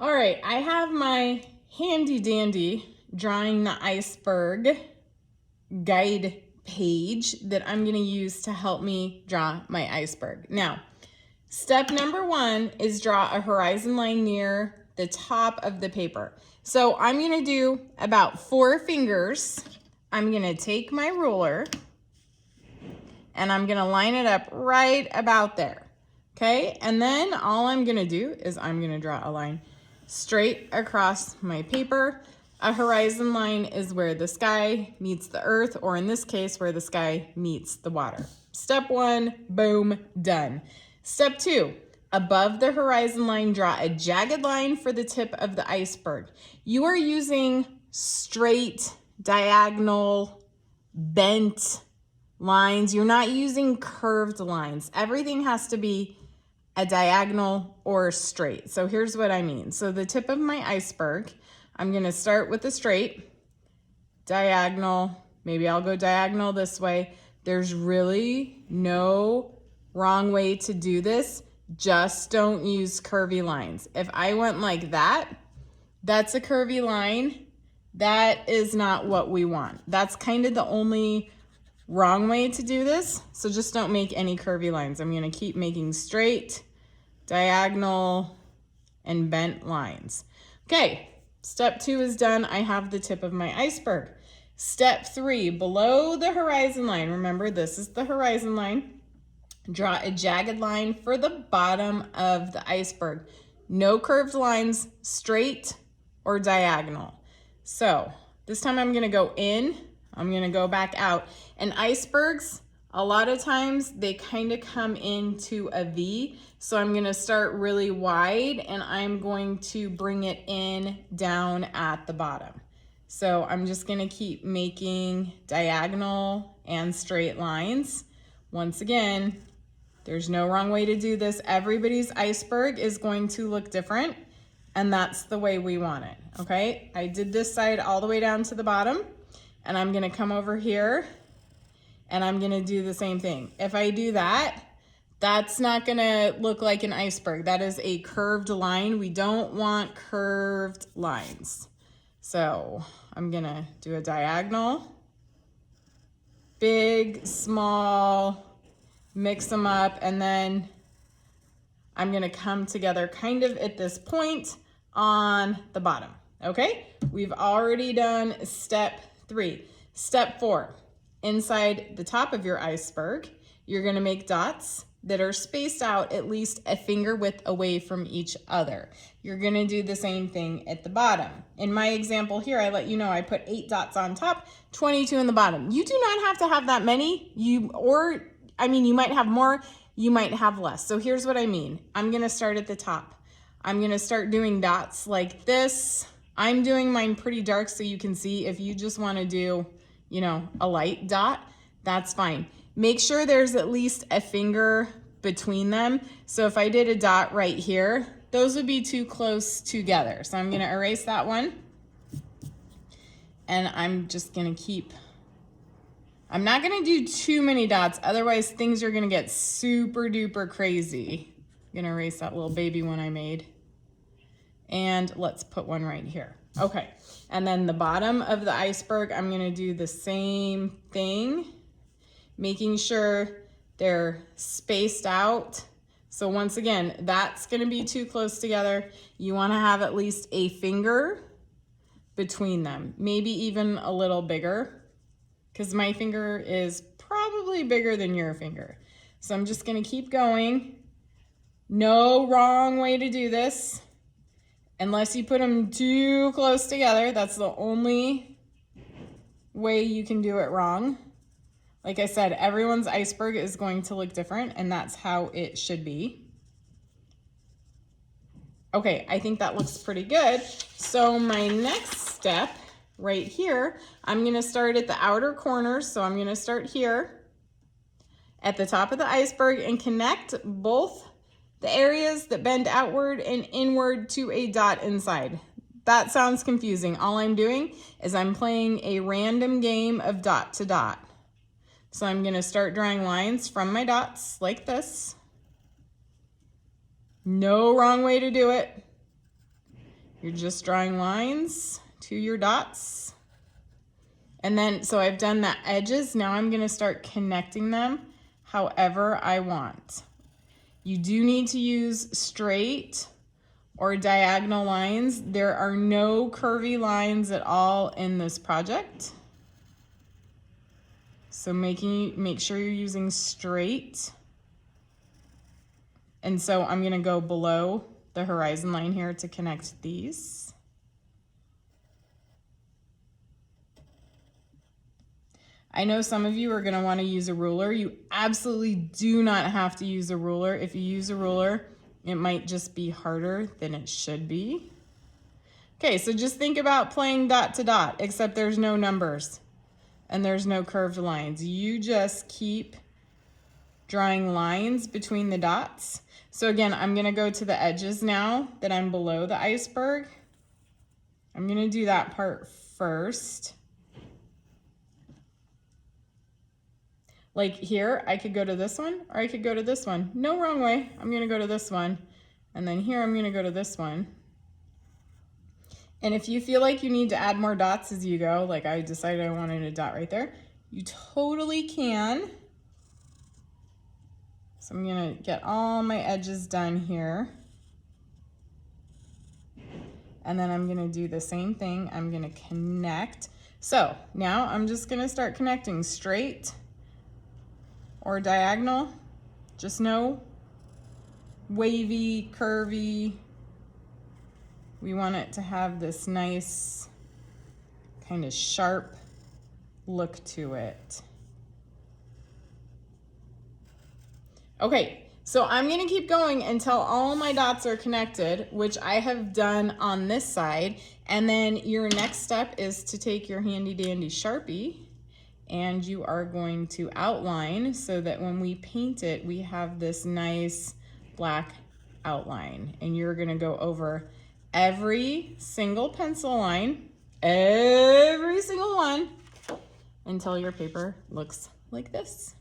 All right, I have my handy dandy drawing the iceberg guide page that I'm gonna use to help me draw my iceberg. Now, step number 1 is draw a horizon line near the top of the paper. So I'm gonna do about 4 fingers. I'm gonna take my ruler and I'm gonna line it up right about there. Okay, and then all I'm gonna do is I'm gonna draw a line straight across my paper. A horizon line is where the sky meets the earth, or in this case, where the sky meets the water. Step 1, boom, done. Step 2, above the horizon line, draw a jagged line for the tip of the iceberg. You are using straight, diagonal, bent lines. You're not using curved lines. Everything has to be a diagonal or straight. So here's what I mean. So the tip of my iceberg, I'm gonna start with a straight, diagonal, maybe I'll go diagonal this way. There's really no wrong way to do this. Just don't use curvy lines. If I went like that, that's a curvy line. That is not what we want. That's kind of the only wrong way to do this. So just don't make any curvy lines. I'm gonna keep making straight, diagonal, and bent lines. Okay, step 2 is done. I have the tip of my iceberg. Step 3, below the horizon line, remember this is the horizon line, draw a jagged line for the bottom of the iceberg. No curved lines, straight or diagonal. So this time I'm gonna go in, I'm gonna go back out. And icebergs, a lot of times they kind of come into a V. So I'm gonna start really wide and I'm going to bring it in down at the bottom. So I'm just gonna keep making diagonal and straight lines. Once again, there's no wrong way to do this. Everybody's iceberg is going to look different, and that's the way we want it, okay? I did this side all the way down to the bottom, and I'm gonna come over here and I'm gonna do the same thing. If I do that, that's not gonna look like an iceberg. That is a curved line. We don't want curved lines. So I'm gonna do a diagonal, big, small, mix them up, and then I'm gonna come together kind of at this point on the bottom, okay? We've already done step 3. Step 4, inside the top of your iceberg, you're gonna make dots that are spaced out at least a finger width away from each other. You're gonna do the same thing at the bottom. In my example here, I let you know I put 8 dots on top, 22 in the bottom. You do not have to have that many. You might have more, you might have less. So here's what I mean. I'm gonna start at the top. I'm gonna start doing dots like this. I'm doing mine pretty dark so you can see. If you just wanna do, a light dot, that's fine. Make sure there's at least a finger between them. So if I did a dot right here, those would be too close together. So I'm gonna erase that one. And I'm just gonna I'm not gonna do too many dots, otherwise things are gonna get super duper crazy. I'm gonna erase that little baby one I made. And let's put one right here. Okay, and then the bottom of the iceberg, I'm gonna do the same thing, making sure they're spaced out. So once again, that's gonna be too close together. You wanna have at least a finger between them, maybe even a little bigger, because my finger is probably bigger than your finger. So I'm just gonna keep going. No wrong way to do this, unless you put them too close together. That's the only way you can do it wrong. Like I said, everyone's iceberg is going to look different, and that's how it should be. Okay, I think that looks pretty good. So my next step right here, I'm gonna start at the outer corners. So I'm gonna start here at the top of the iceberg and connect both the areas that bend outward and inward to a dot inside. That sounds confusing. All I'm doing is I'm playing a random game of dot to dot. So I'm gonna start drawing lines from my dots like this. No wrong way to do it. You're just drawing lines to your dots. And then, so I've done the edges. Now I'm gonna start connecting them however I want. You do need to use straight or diagonal lines. There are no curvy lines at all in this project. So make sure you're using straight. And so I'm gonna go below the horizon line here to connect these. I know some of you are gonna wanna use a ruler. You absolutely do not have to use a ruler. If you use a ruler, it might just be harder than it should be. Okay, so just think about playing dot to dot, except there's no numbers and there's no curved lines. You just keep drawing lines between the dots. So again, I'm gonna go to the edges now that I'm below the iceberg. I'm gonna do that part first. Like here, I could go to this one or I could go to this one. No wrong way. I'm gonna go to this one. And then here, I'm gonna go to this one. And if you feel like you need to add more dots as you go, like I decided I wanted a dot right there, you totally can. So I'm gonna get all my edges done here. And then I'm gonna do the same thing. I'm gonna connect. So now I'm just gonna start connecting straight or diagonal. Just no wavy, curvy. We want it to have this nice kind of sharp look to it. Okay, so I'm gonna keep going until all my dots are connected, which I have done on this side. And then your next step is to take your handy dandy Sharpie and you are going to outline so that when we paint it, we have this nice black outline. And you're gonna go over every single pencil line, every single one, until your paper looks like this.